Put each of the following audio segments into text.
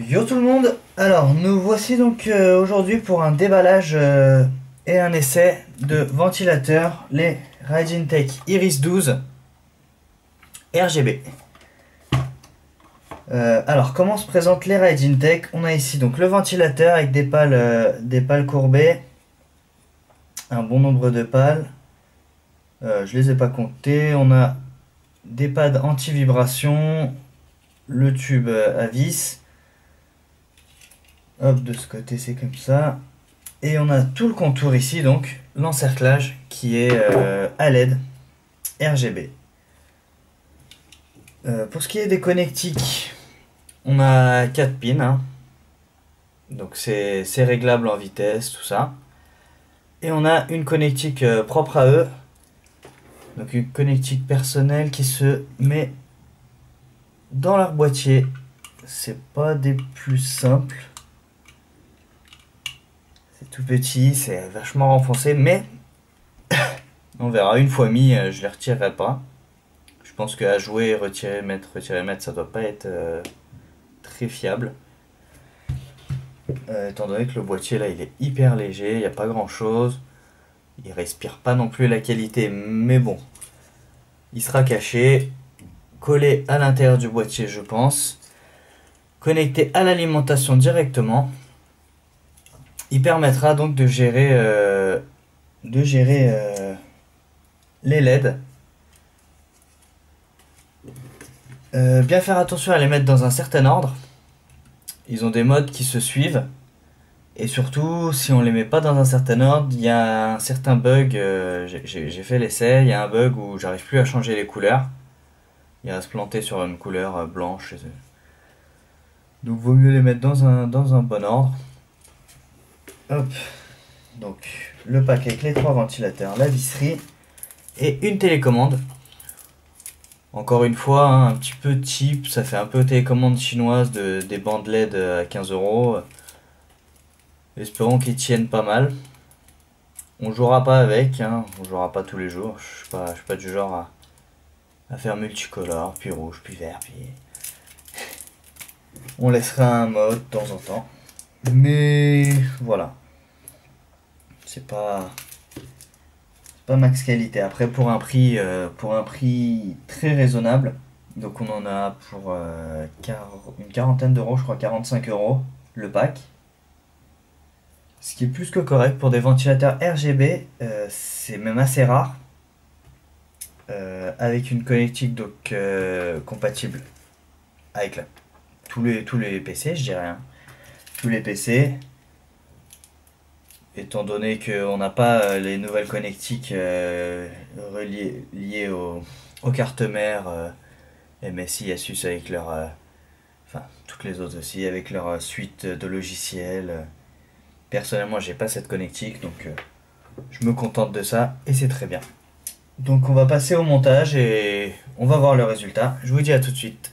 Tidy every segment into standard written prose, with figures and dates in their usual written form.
Yo tout le monde, alors nous voici donc aujourd'hui pour un déballage et un essai de ventilateurs, les Ride Iris 12 RGB. Alors comment se présentent les Ride On a ici donc le ventilateur avec des pales courbées, un bon nombre de pales, je les ai pas comptées. On a des pads anti-vibration, le tube à vis. Hop, de ce côté c'est comme ça. Et on a tout le contour ici, donc l'encerclage qui est à LED RGB. Pour ce qui est des connectiques, on a 4 pins. Hein. Donc c'est réglable en vitesse, tout ça. Et on a une connectique propre à eux. Donc une connectique personnelle qui se met dans leur boîtier. C'est pas des plus simples. C'est tout petit, c'est vachement renfoncé, mais on verra. Une fois mis, je les retirerai pas. Je pense qu'à jouer, retirer, mettre, ça doit pas être très fiable. Étant donné que le boîtier là, il est hyper léger, il n'y a pas grand chose. Il respire pas non plus la qualité, mais bon. Il sera caché, collé à l'intérieur du boîtier, je pense. Connecté à l'alimentation directement. Il permettra donc de gérer les LED. Bien faire attention à les mettre dans un certain ordre. Ils ont des modes qui se suivent. Et surtout, si on les met pas dans un certain ordre, il y a un certain bug. J'ai fait l'essai, il y a un bug où j'arrive plus à changer les couleurs. Il va se planter sur une couleur blanche. Donc vaut mieux les mettre dans un bon ordre. Hop. Donc le pack avec les 3 ventilateurs, la visserie et une télécommande. Encore une fois, hein, un petit peu cheap, ça fait un peu télécommande chinoise des bandes LED à 15 €. Espérons qu'ils tiennent pas mal. On jouera pas avec, hein, on jouera pas tous les jours. Je suis pas du genre à faire multicolore, puis rouge, puis vert, puis... On laissera un mode de temps en temps. Mais voilà. C'est pas max qualité. Après pour un prix très raisonnable, donc on en a pour une quarantaine d'euros, je crois 45 € le pack. Ce qui est plus que correct pour des ventilateurs RGB, c'est même assez rare. Avec une connectique donc compatible avec tous les PC, je dirais. Hein. Tous les PC. Étant donné qu'on n'a pas les nouvelles connectiques liées aux cartes mères MSI, Asus avec leur... enfin, toutes les autres aussi, avec leur suite de logiciels. Personnellement, j'ai pas cette connectique, donc je me contente de ça et c'est très bien. Donc on va passer au montage et on va voir le résultat. Je vous dis à tout de suite.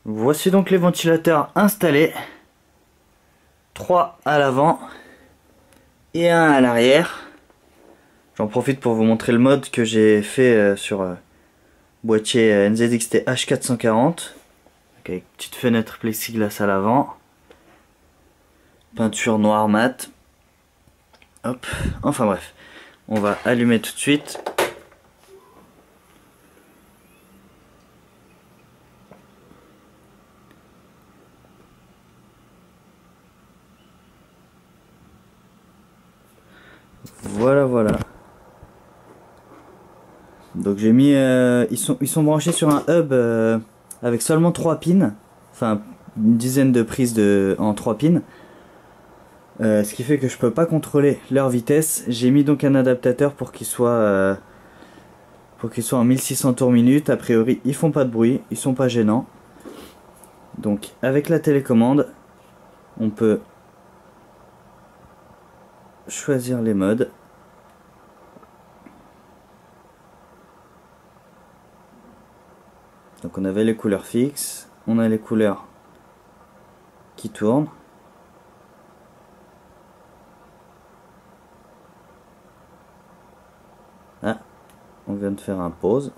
Voici donc les ventilateurs installés. 3 à l'avant et 1 à l'arrière. J'en profite pour vous montrer le mode que j'ai fait sur boîtier NZXT H440 avec petite fenêtre plexiglas à l'avant, peinture noire mat. Hop, enfin bref, on va allumer tout de suite. Voilà. Donc j'ai mis, ils sont branchés sur un hub avec seulement 3 pins, enfin une dizaine de prises en 3 pins. Ce qui fait que je peux pas contrôler leur vitesse. J'ai mis donc un adaptateur pour qu'ils soient en 1600 tours minute. A priori ils font pas de bruit, ils sont pas gênants. Donc avec la télécommande, on peut choisir les modes. Donc on avait les couleurs fixes, on a les couleurs qui tournent. Ah, on vient de faire un pause.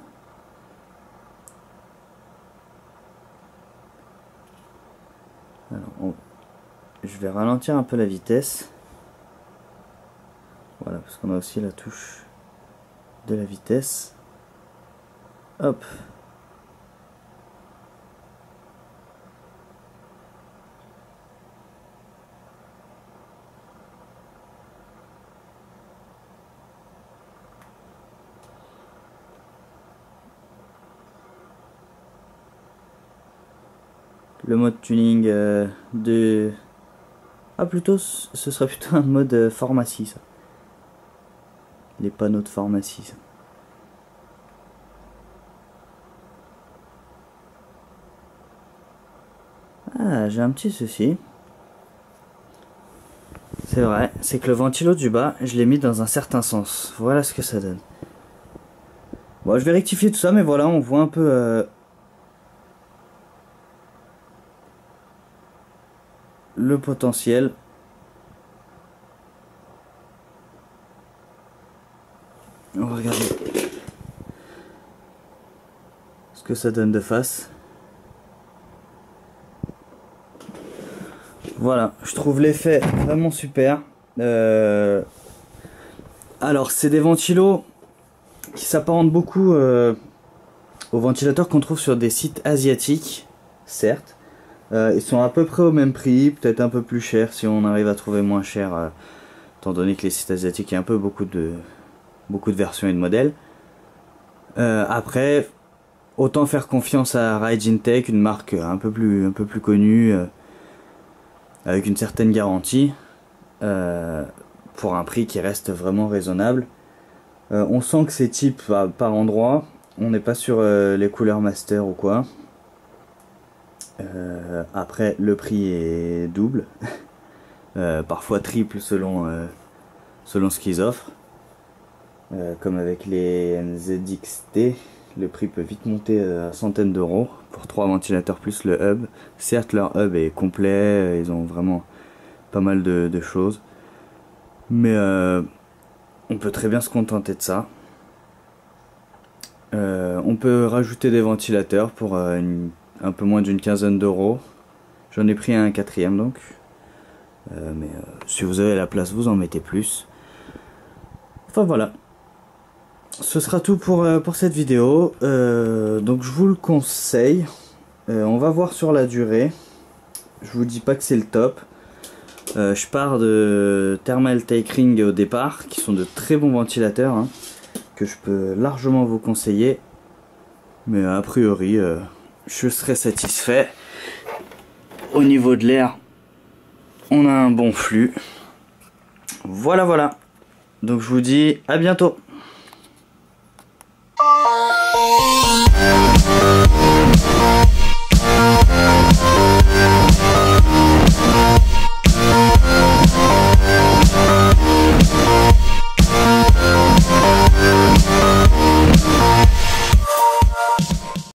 Alors, je vais ralentir un peu la vitesse. Voilà, parce qu'on a aussi la touche de la vitesse. Hop. Le mode tuning de... Ah plutôt, ce serait plutôt un mode pharmacie ça. Les panneaux de pharmacie ça. Ah, j'ai un petit souci. C'est vrai, c'est que le ventilo du bas, je l'ai mis dans un certain sens. Voilà ce que ça donne. Bon, je vais rectifier tout ça, mais voilà, on voit un peu le potentiel. On va regarder ce que ça donne de face. Voilà, je trouve l'effet vraiment super. Alors, c'est des ventilos qui s'apparentent beaucoup aux ventilateurs qu'on trouve sur des sites asiatiques, certes. Ils sont à peu près au même prix, peut-être un peu plus cher si on arrive à trouver moins cher, étant donné que les sites asiatiques, il y a un peu beaucoup de versions et de modèles. Après, autant faire confiance à Raijin Tech, une marque un peu plus connue, avec une certaine garantie, pour un prix qui reste vraiment raisonnable. On sent que c'est type par endroit, on n'est pas sur les couleurs master ou quoi. Après, le prix est double, parfois triple selon ce qu'ils offrent. Comme avec les NZXT, le prix peut vite monter à centaines d'euros pour 3 ventilateurs plus le hub. Certes, leur hub est complet, ils ont vraiment pas mal de choses, mais on peut très bien se contenter de ça. On peut rajouter des ventilateurs pour un peu moins d'une quinzaine d'euros. J'en ai pris un quatrième donc, mais si vous avez la place, vous en mettez plus. Enfin voilà. Ce sera tout pour cette vidéo, donc je vous le conseille. On va voir sur la durée. Je vous dis pas que c'est le top. Je pars de Thermal Take Ring au départ, qui sont de très bons ventilateurs, hein, que je peux largement vous conseiller. Mais a priori, je serai satisfait. Au niveau de l'air, on a un bon flux. Voilà. Donc je vous dis à bientôt.